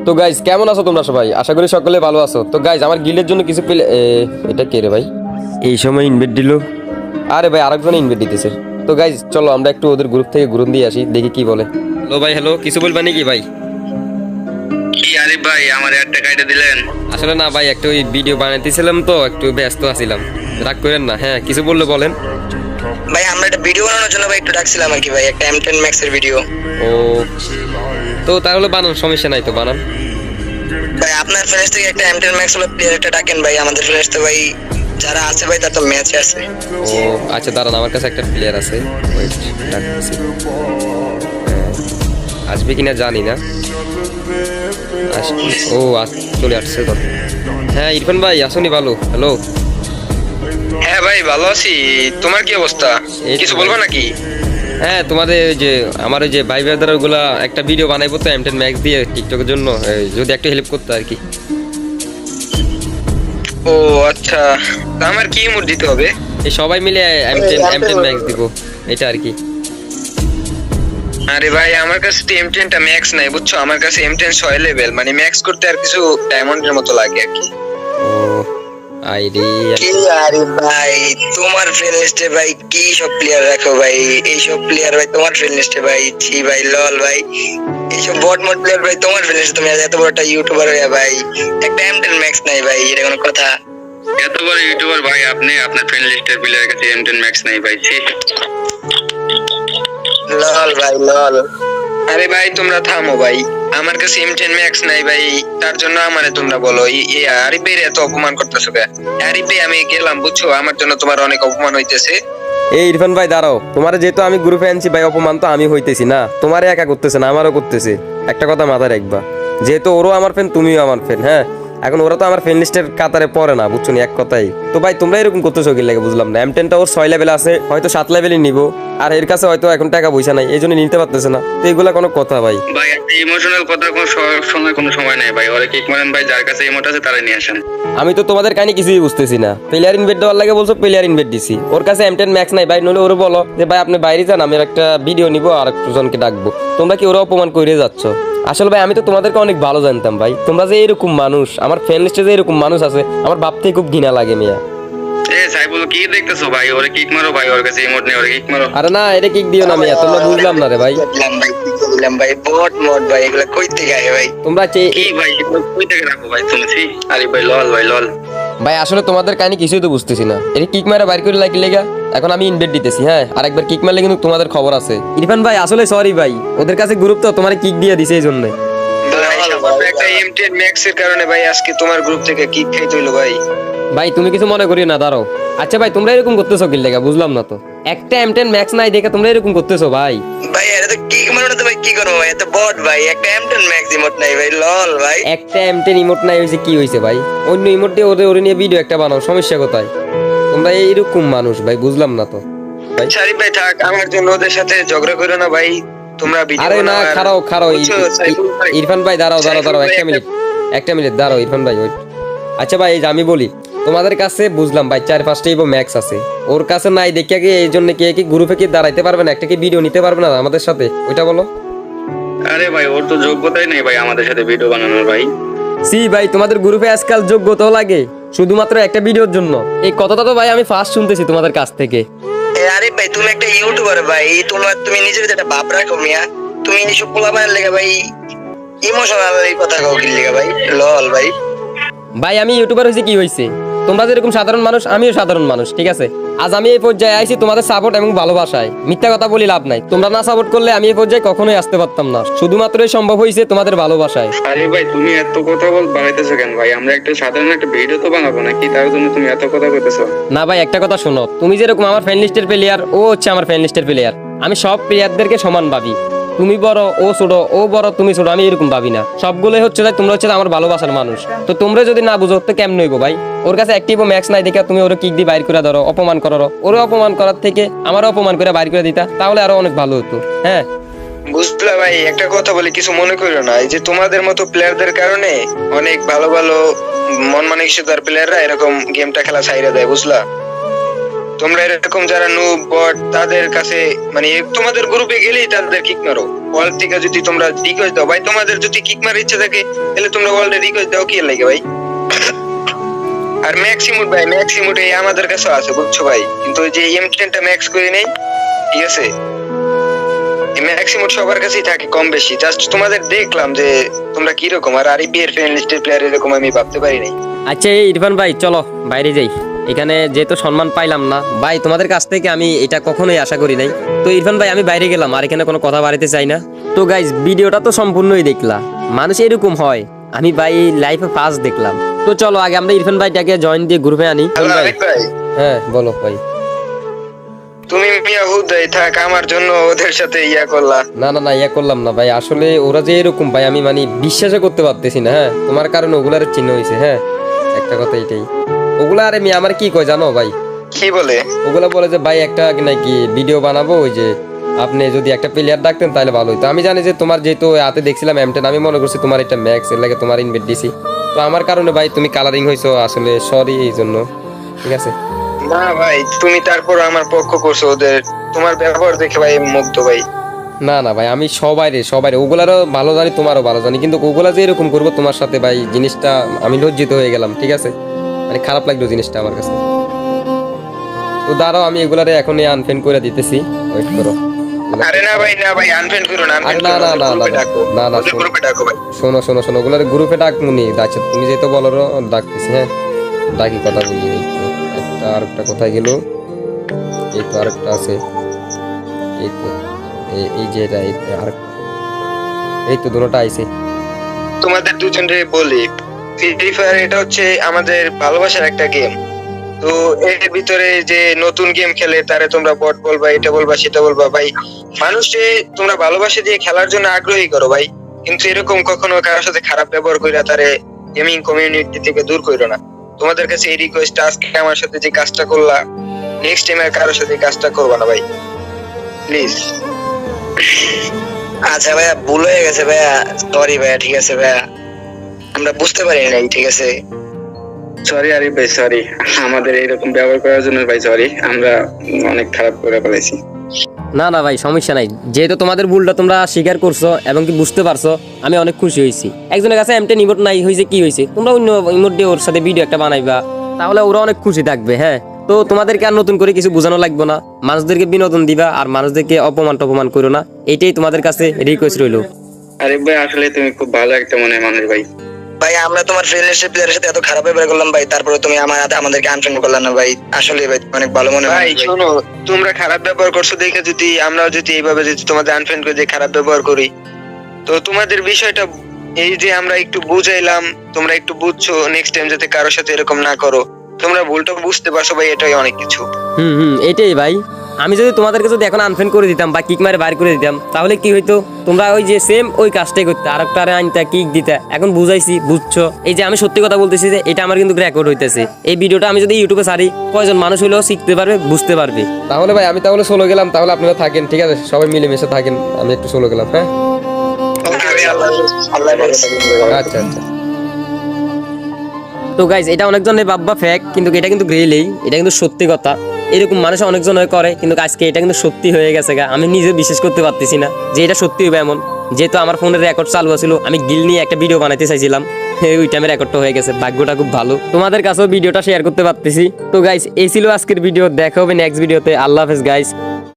তো গাইজ কেমন আছো তোমরা সবাই? আশা করি সকলে ভালো আছো। তো গাইজ আমার গিল্ডের জন্য কিছু পেলে এটা কে রে ভাই? এই সময় ইনভাইট দিল। আরে ভাই আরেকজন ইনভাইট দিতেছে। তো গাইজ চলো আমরা একটু ওদের গ্রুপ থেকে গ্রুপ দিয়ে আসি, দেখি কি বলে। হ্যালো ভাই, হ্যালো, কিছু বলবা নাকি ভাই? কি আরিফ ভাই আমার একটা কাইটা দিলেন? আসলে না ভাই, একটু ওই ভিডিও বানাইতেছিলাম তো একটু ব্যস্ত আছিলাম, রাগ করেন না। হ্যাঁ কিছু বললে বলেন। ভাই আমরা একটা ভিডিও বানানোর জন্য ভাই একটু ডাকছিলাম আর কি ভাই, একটা M10 Max এর ভিডিও। ও তো তাহলে বানান, সমস্যা নাই তো বানান। ভাই আপনার ফ্রেন্ডস থেকে একটা M10 Max হলো প্লেয়ার একটা ডাকেন ভাই, আমাদের ফ্রেন্ডস তো ভাই যারা আছে ভাই তার তো ম্যাচে আছে। ও আচ্ছা দাঁড়ান, আমার কাছে একটা প্লেয়ার আছে, ওয়েট ডাকতেছি। আসবে কিনা জানি না। ও চলে আসছে তো। হ্যাঁ ইরফান ভাই আসুনি, ভালো। হ্যালো। হ্যাঁ ভাই ভালো আছি, তোমার কি অবস্থা? এই তো কিছু ভাই। বলবো নাকি? হ্যাঁ তোমাদের ওই যে আমার ওই যে ভাই ব্রাদার ওগুলা একটা ভিডিও বানাইবো তো M10 Max দিয়ে টিকটকের জন্য, যদি একটু হেল্প করতে আর কি। ও আচ্ছা, তা আমার কি ইমোট দিতে হবে? এই সবাই মিলে M10 Max দিব, এটা আর কি। আরে ভাই আমার কাছে তো M10 টা ম্যাক্স নাই বুঝছো, আমার কাছে M10 6 লেভেল, মানে ম্যাক্স করতে আর কিছু ডায়মন্ডের মতো লাগে আর কি। ও আইডি কি আরে ভাই তোমার ফ্রেন্ড লিস্টে ভাই কি সব প্লেয়ার রাখো ভাই, এই সব প্লেয়ার ভাই তোমার ফ্রেন্ড লিস্টে ভাই? জি ভাই লল ভাই, এইসব বট মড প্লেয়ার ভাই তোমার ফ্রেন্ড লিস্টে? তুমি এত বড় একটা ইউটিউবার হয়ে ভাই একটা M10 ম্যাক্স নাই ভাই, এটা কোনো কথা? এত বড় ইউটিউবার ভাই আপনি, আপনার ফ্রেন্ড লিস্টের প্লেয়ার কাছে M10 ম্যাক্স নাই ভাই? ছি লল ভাই লল। আরে ভাই তোমরা থামো ভাই, আমার কাছে M10 ম্যাক্স নাই ভাই, তার জন্য আমারে তোমরা বলো আরিফের এত অপমান করতেছো কে? আরিফে আমি গেলাম বুঝছো, আমার জন্য তোমার অনেক অপমান হইতেছে। এই ইরফান ভাই দাঁড়াও, তোমার যেহেতু আমি গ্রুপে আনছি ভাই, অপমান তো আমি হইতেছি না, তোমারে একা করতেছে না আমারও করতেছে। একটা কথা মাথায় রাখবা, যেহেতু ওরও আমার ফ্রেন্ড তুমিও আমার ফ্রেন্ড। হ্যাঁ এখন ওরা তো আমার ফ্রেন্ড লিস্টের কাতারে পড়ে না, বুঝছো নি এক কথাই। তো ভাই তোমরা এরকম করতেছো কি লাগে বুঝলাম না। M10টা ওর 6 লেভেল আছে, হয়তো 7 লেভেলই নিব, আর এর কাছে হয়তো এখন টাকা পয়সা নাই, এই জন্য নিতে পারতেছে না। তো এগুলা কোনো কথা ভাই? ভাই ইমোশনাল কথা কোন সময় কোনো সময় নাই ভাই, ওরে কিক মারেন ভাই, যার কাছে ইমোট আছে তারাই নিয়ে আসেন। আমি তো তোমাদের কাহিনী কিছুই বুঝতেছি না। প্লেয়ার ইনভাইট দেওয়ার লাগে বলছো, প্লেয়ার ইনভাইট দিছি, ওর কাছে M10 ম্যাক্স নাই ভাই। নইলে ওরে বলো যে ভাই আপনি বাইরে যান, আমি একটা ভিডিও নিবো আর একজনকে ডাকবো। তোমরা কি ওরা অপমান করে যাচ্ছ? আসলে ভাই আমি তো তোমাদেরকে অনেক ভালো জানতাম ভাই, তোমরা যে এরকম মানুষ, আমার ফ্রেন্ড লিস্টে যে এরকম মানুষ আছে, আমার ভাবতে খুব ঘৃণা লাগে মিয়া। সাইবুল কি দেখতেছো ভাই, ওরে কিক মারো ভাই, ওর কাছে ইমোট নেই, ওরে কিক মারো। আরে না এটা কিক দিও না মিয়া, তোমরা বুঝলাম না রে ভাই। বললাম ভাই বট মড ভাই, এগুলা কই থেকে আয় ভাই? তোমরা কি ভাই এগুলো কই থেকে রাখো ভাই শুনছি? আরে ভাই লল ভাই লল। ভাই আসলে তোমাদের কাহিনী কিছুই তো বুঝতেছি না। এটা কিক মারা বাইর করে লাগি লেগা, এখন আমি ইনভাইট দিতেছি। হ্যাঁ আর একবার কিক মারলে কিন্তু তোমাদের খবর আছে। ইরফান ভাই আসলে সরি ভাই, ওদের কাছে গ্রুপ তো তোমার কিক দিয়ে দিছে এই জন্য। একটা M10 ম্যাক্স এর কারণে ভাই আজকে তোমার গ্রুপ থেকে কিক খাইতে হইলো ভাই। ভাই তুমি কিছু মনে করিও না, দাঁড়াও। আচ্ছা ভাই তোমরা এরকম করতেছো কি লেগা বুঝলাম না তো। একটা M10 ম্যাক্স নাই দেখে তোমরা এরকম করতেছো ভাই? ভাই আরে তো কিক মারো না তো ভাই, কি করবো ভাই, এত বট ভাই, একটা M10 ম্যাক্স ইমোট নাই ভাই, লল ভাই। একটা M10 ইমোট নাই হয়েছে কি হয়েছে ভাই? অন্য ইমোট দিয়ে ওরে ওরে নিয়ে ভিডিও একটা বানাও, সমস্যা কোথায়? তোমরা এইরকম মানুষ ভাই, বুঝলাম না তো ভাই। শারিফ ভাই থাক, আমার জন্য ওদের সাথে ঝগড়া করো না ভাই, তোমরা ভিডিও আরে না বানাও। খারাও খারাও বুঝছো, সাইফুল ভাই? ইরফান ভাই দাঁড়াও দাঁড়াও দাঁড়াও, সাইফুল ভাই একটা মিনিট দাঁড়াও ইরফান ভাই ওয়েট। আচ্ছা ভাই এই যে আমি বলি, তোমাদের কাছে বুঝলাম ভাই 4-5টা ইভো ম্যাক্স আছে, ওর কাছে নাই দেখিয়া কি এই জন্য কি গ্রুপে কি দাঁড়াইতে পারবে না, একটা কি ভিডিও নিতে পারবে না আমাদের সাথে, ওইটা বলো। আরে ভাই ওর তো যোগ্যতাই নেই ভাই আমাদের সাথে ভিডিও বানানোর ভাই। সি ভাই তোমাদের গ্রুপে আজকাল যোগ্যতাও লাগে শুধুমাত্র একটা ভিডিওর জন্য? এই কথাটা তো ভাই আমি ফার্স্ট শুনতেছি তোমাদের কাছ থেকে। আরে ভাই তুমি একটা ইউটিউবার ভাই, তুমি নিজের একটা ভাব রাখো মিয়া, তুমি এইসব পোলা বানার লেগে ভাই ইমোশনাল এই কথা কাউ কি লেগে ভাই, লল ভাই। ভাই আমি ইউটিউবার হয়েছি কি হয়েছে? তোমরা যেরকম সাধারণ মানুষ আমিও সাধারণ মানুষ, ঠিক আছে? আজ আমি এই পর্যায়ে আইছি তোমাদের সাপোর্ট এবং ভালোবাসায়, মিথ্যা কথা বলি লাভ নাই। তোমরা না সাপোর্ট করলে আমি এই পর্যায়ে কখনোই আসতে পারতাম না, শুধুমাত্রই সম্ভব হয়েছে তোমাদের ভালোবাসায়। আরে ভাই তুমি এত কথা বানাইতেছো কেন ভাই? আমরা একটা সাধারণ একটা ভিডিও তো বানাবো নাকি, তার জন্য তুমি এত কথা কইতেছো? না ভাই একটা কথা শোনো, তুমি যেরকম আমার ফ্রেন্ড লিস্টের প্লেয়ার, ও হচ্ছে আমার ফ্রেন্ড লিস্টের প্লেয়ার, আমি সব প্লেয়ারদেরকে সমান ভাবি। তুমি বড় ও ছোট, ও বড় তুমি ছোট, আমি এরকম ভাবি না। সবগুলোই হচ্ছে তাই তোমরা হচ্ছে আমার ভালোবাসার মানুষ। তো তোমরা যদি না বুঝো তো কেমন হইবো ভাই? ওর কাছে অ্যাক্টিভ ম্যাক্স নাই দেখে তুমি ওরে কিক দিয়ে বাইর করে ধরো, অপমান করো। ওরে অপমান করার থেকে আমারও অপমান করে বাইর করে দিতা, তাহলে আরো অনেক ভালো হতো। হ্যাঁ বুঝলা ভাই, একটা কথা বলি কিছু মনে করো না, এই যে তোমাদের মতো প্লেয়ারদের কারণে অনেক ভালো ভালো মন মানসিকতার প্লেয়াররা এরকম গেমটা খেলা ছাইড়া দেয়, বুঝলা? তোমরা এরকম যারা নুব বট তাদের কাছে মানে তোমাদের গ্রুপে গেলেই তাদের কিক মারো। ওয়ার্ল্ড থেকে যদি তোমরা রিকোয়েস্ট দাও ভাই, তোমাদের যদি কিক মারার ইচ্ছা থাকে তাহলে তোমরা ওয়ার্ল্ডে রিকোয়েস্ট দাও, কি লাগে ভাই। আর ম্যাক্সিমুট ভাই, ম্যাক্সিমুট এই আমাদের কাছে আছে বুঝছো ভাই, কিন্তু ওই যে M10টা ম্যাক্স করে নেই, ঠিক আছে। ম্যাক্সিমুট সবার কাছেই থাকে কম বেশি, জাস্ট তোমাদের দেখলাম যে তোমরা কি রকম। আর আরবি এর ফ্রেন্ড লিস্টের প্লেয়ার এরকম আমি ভাবতে পারি নাই। আচ্ছা এই ইরফান ভাই চলো বাইরে যাই, এখানে যেহেতু সম্মান পাইলাম না ভাই তোমাদের কাছ থেকে, আমি এটা কখনোই আশা করি নাই। তো ইরফান ভাই আমি বাইরে গেলাম, আর এখানে কোনো কথা বাড়াতে চাই না। তো গাইজ ভিডিওটা তো সম্পূর্ণই দেখলা, মানুষ এরকম হয়, আমি ভাই লাইফে ফার্স্ট দেখলাম। তো চলো আগে আমরা ইরফান ভাইটাকে জয়েন দিয়ে গ্রুপে আনি। হ্যালো আরেক ভাই, হ্যাঁ বলো ভাই। তুমি মিয়া হুদাই থাক, আমার জন্য ওদের সাথে ইয়া করলা। না না না ইয়া করলাম না ভাই, আসলে ওরা যে এরকম ভাই আমি মানে বিশ্বাসই করতে পারতেছি না। হ্যাঁ তোমার কারণে ওগুলার চিহ্ন হয়েছে। হ্যাঁ একটা কথা এটাই, ওগুলা আরে মেয়ে আমার কি কয় জানো ভাই, কি বলে? ওগুলা বলে যে ভাই একটা নাকি ভিডিও বানাবো, ওই যে আপনি যদি একটা প্লেয়ার ডাকতেন তাহলে ভালো হতো। আমি জানি যে তোমার যেহেতু হাতে দেখছিলাম M10, আমি মনে করছি তোমার এটা ম্যাক্স, এর লাগে তোমার ইনভাইট দিছি। তো আমার কারণে ভাই তুমি কালারিং হইছো, আসলে সরি এই জন্য, ঠিক আছে। না ভাই, তুমি তারপর আমার পক্ষ করছো ওদের, তোমার ব্যবহার দেখে ভাই মুগ্ধ ভাই। না না ভাই আমি সবাই ওগুলারও ভালো জানি, তোমারও ভালো জানি, কিন্তু ওগুলা যে এরকম করবো তোমার সাথে ভাই, জিনিসটা আমি লজ্জিত হয়ে গেলাম, ঠিক আছে। মানে খারাপ লাগলো জিনিসটা আমার কাছে। তো দাঁড়াও আমি এগুলারে এখনই আনফ্রেন্ড করে দিতেছি, ওয়েট করো। আরে না ভাই, না ভাই, আনফ্রেন্ড করো না, আরে না না না না না না ওদের গ্রুপে ডাকো ভাই। শোনো শোনো শোনো, ওগুলার গ্রুপে ডাকমুনি, আচ্ছা তুমি যেহেতু বলো ডাকতেছি। হ্যাঁ ডাকি, কথা বলি। এই তো একটা আরেকটা কোথায় গেল, এই তো আরেকটা আছে, এই তো এই যে এটা, এই তো দুটোটা আইছে। তোমাদের দুজনকে বলি, ফ্রি ফায়ার এটা হচ্ছে আমাদের ভালোবাসার একটা গেম। তো এর ভিতরে যে নতুন গেম খেলে তারে তোমরা বট বলবা, এটা বলবা, সেটা বলবা ভাই। মানুষে তোমরা ভালোবাসা দিয়ে খেলার জন্য আগ্রহী করো ভাই, কিন্তু এরকম কখনো কারোর সাথে খারাপ ব্যবহার কইরা তারে গেমিং কমিউনিটি থেকে দূর কইরো না। তোমাদের কাছে এই রিকোয়েস্ট, আজকে আমার সাথে যে কাজটা করলা, নেক্সট টাইম আর কারোর সাথে কাজটা করবা না ভাই, প্লিজ। আচ্ছা ভাইয়া, ভুল হয়ে গেছে ভাইয়া, সরি ভাইয়া, ঠিক আছে ভাইয়া, আমরা বুঝতে পারি নাই, ঠিক আছে। সরি আরিফ ভাই, সরি আমাদের এইরকম ব্যবহার করার জন্য ভাই, সরি, আমরা অনেক খারাপ করে ফেলেছি। না না ভাই সমস্যা নাই, যেহেতু তোমাদের ভুলটা তোমরা স্বীকার করছো এবং কি বুঝতে পারছো, আমি অনেক খুশি হয়েছি। একজনের কাছে M10 ইমোট নাই হয়েছে, কি হয়েছে, তোমরা অন্য ইমোট দিয়ে ওর সাথে ভিডিও একটা বানাইবা, তাহলে ওরা অনেক খুশি থাকবে। হ্যাঁ তো তোমাদেরকে আর নতুন করে কিছু বোঝানো লাগবে না, মানুষদেরকে বিনোদন দিবা আর মানুষদেরকে অপমান করো না, এইটাই তোমাদের কাছে রিকোয়েস্ট রইলো। আরিফ ভাই আসলে তুমি খুব ভালো একটা মনের মানুষ ভাই। ভাই আমরা তোমার ফ্রেন্ড লিস্টের প্লেয়ারের সাথে এত খারাপ ব্যবহার করলাম ভাই, তারপরে তুমি আমাদেরকে আনফ্রেন্ড করলে না ভাই, আসলে ভাই অনেক ভালো মনে হয় ভাই। শোনো, তোমরা খারাপ ব্যবহার করছো দেখে যদি আমরাও যদি এইভাবে যদি তোমাদের আনফ্রেন্ড করে দিয়ে খারাপ ব্যবহার করি, তো তোমাদের বিষয়টা এই যে আমরা একটু বুঝাইলাম, তোমরা একটু বুঝছো, নেক্সট টাইম যাতে কারোর সাথে এরকম না করো, তোমরা ভুলটা বুঝতে পারছো ভাই, এটাই অনেক কিছু। এটাই ভাই, আমি যদি তোমাদেরকে যদি এখন আনফ্রেন্ড করে দিতাম বা কিক মারে বাইর করে দিতাম, তাহলে কি হইতো, তোমরা ওই যে সেম ওই কাজটাই করতে, আরেকটা আনতে কিক দিতে। এখন বুঝাইছি, বুঝছো, এই যে আমি সত্যি কথা বলতেছি যে এটা আমার কিন্তু রেকর্ড হইতেছে, এই ভিডিওটা আমি যদি ইউটিউবে ছাড়ি, কয়জন মানুষ হইলেও শিখতে পারবে, বুঝতে পারবে। তাহলে ভাই আমি তাহলে চলে গেলাম, তাহলে আপনারা থাকেন, ঠিক আছে, সবাই মিলেমিশে থাকেন, আমি একটু চলে গেলাম। হ্যাঁ আচ্ছা আচ্ছা। তো গাইজ এটা অনেকজনের ভাববা ফেক, কিন্তু এটা কিন্তু রিয়েলি, এটা কিন্তু সত্যি কথা। এরকম মানুষ অনেকজন করে, কিন্তু আজকে এটা কিন্তু সত্যি হয়ে গেছে গা, আমি নিজে বিশ্বাস করতে পারতেছি না যে এটা সত্যি হবে এমন। যেহেতু আমার ফোনের রেকর্ড চালু ছিল, আমি গিল নিয়ে একটা ভিডিও বানাইতে চাইছিলাম, ওই টাইমে রেকর্ডটা হয়ে গেছে, ভাগ্যটা খুব ভালো, তোমাদের কাছেও ভিডিওটা শেয়ার করতে পারতেছি। তো গাইজ এই ছিল আজকের ভিডিও, দেখা হবে নেক্সট ভিডিওতে। আল্লাহ হাফেজ গাইজ।